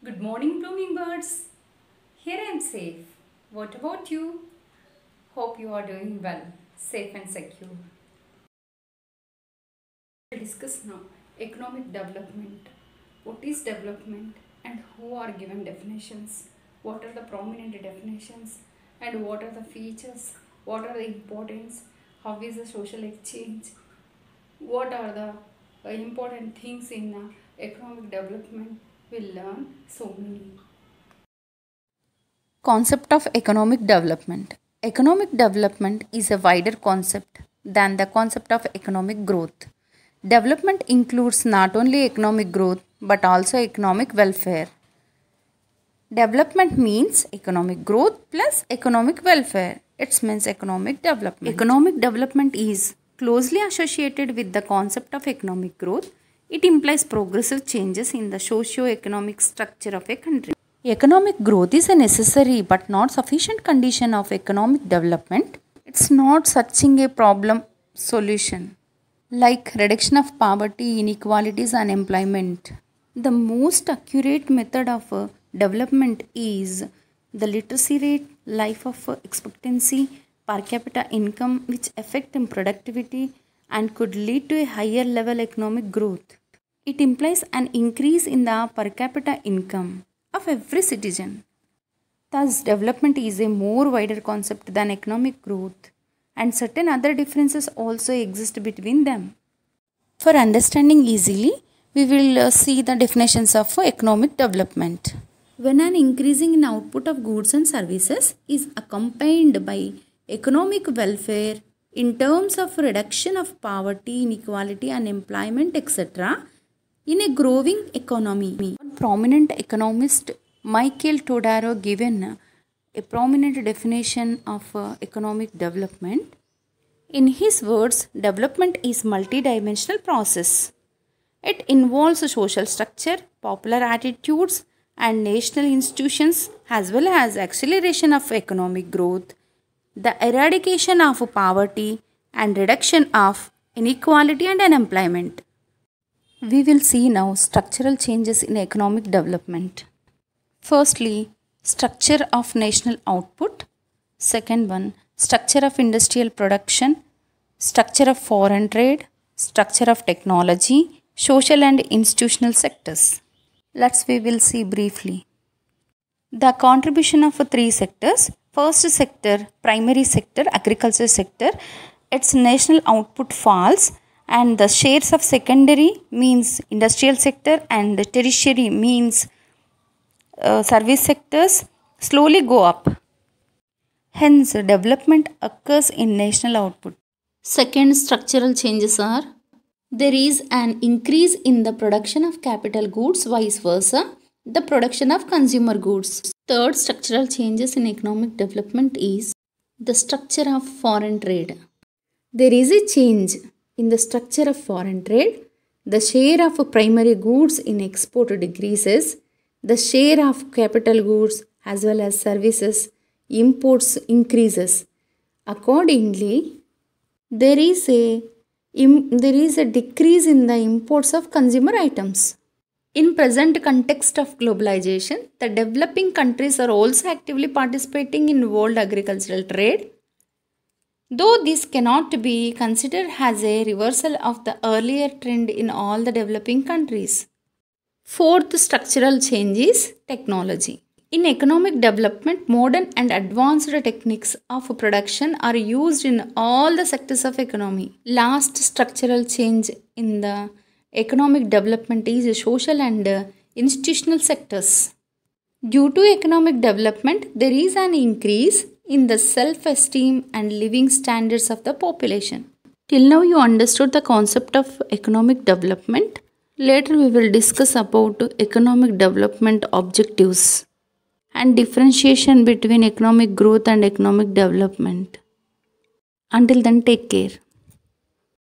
Good morning, blooming birds. Here I am safe. What about you? Hope you are doing well, safe and secure. We'll discuss now economic development. What is development and who are given definitions? What are the prominent definitions and what are the features? What are the importance? How is the social exchange? What are the important things in economic development? We'll learn so many. Concept of economic development. Economic development is a wider concept than the concept of economic growth. Development includes not only economic growth but also economic welfare. Development means economic growth plus economic welfare. It means economic development. Economic development is closely associated with the concept of economic growth. It implies progressive changes in the socio-economic structure of a country. Economic growth is a necessary but not sufficient condition of economic development. It's not searching a problem solution like reduction of poverty, inequalities, and unemployment. The most accurate method of development is the literacy rate, life of expectancy, per capita income, which affect in productivity and could lead to a higher level economic growth. It implies an increase in the per capita income of every citizen. Thus, development is a more wider concept than economic growth, and certain other differences also exist between them. For understanding easily, we will see the definitions of economic development. When an increasing in output of goods and services is accompanied by economic welfare in terms of reduction of poverty, inequality, unemployment, etc., in a growing economy. One prominent economist, Michael Todaro, given a prominent definition of economic development. In his words, development is multidimensional process. It involves social structure, popular attitudes, and national institutions, as well as acceleration of economic growth, the eradication of poverty, and reduction of inequality and unemployment. We will see now structural changes in economic development. Firstly, structure of national output. Second one, structure of industrial production, structure of foreign trade, structure of technology, social and institutional sectors. We will see briefly. The contribution of three sectors. First sector, primary sector, agriculture sector, its national output falls and the shares of secondary means industrial sector and tertiary means service sectors slowly go up. Hence, development occurs in national output. Second structural changes are there is an increase in the production of capital goods, vice versa, the production of consumer goods. Third structural changes in economic development is the structure of foreign trade. There is a change in the structure of foreign trade. The share of primary goods in export decreases. The share of capital goods as well as services imports increases. Accordingly, there is a decrease in the imports of consumer items. In present context of globalization, the developing countries are also actively participating in world agricultural trade. Though this cannot be considered as a reversal of the earlier trend in all the developing countries. Fourth structural change is technology. In economic development, modern and advanced techniques of production are used in all the sectors of economy. Last structural change in the economic development is social and institutional sectors. Due to economic development, there is an increase in the self-esteem and living standards of the population. Till now you understood the concept of economic development. Later we will discuss about economic development objectives and differentiation between economic growth and economic development. Until then, take care.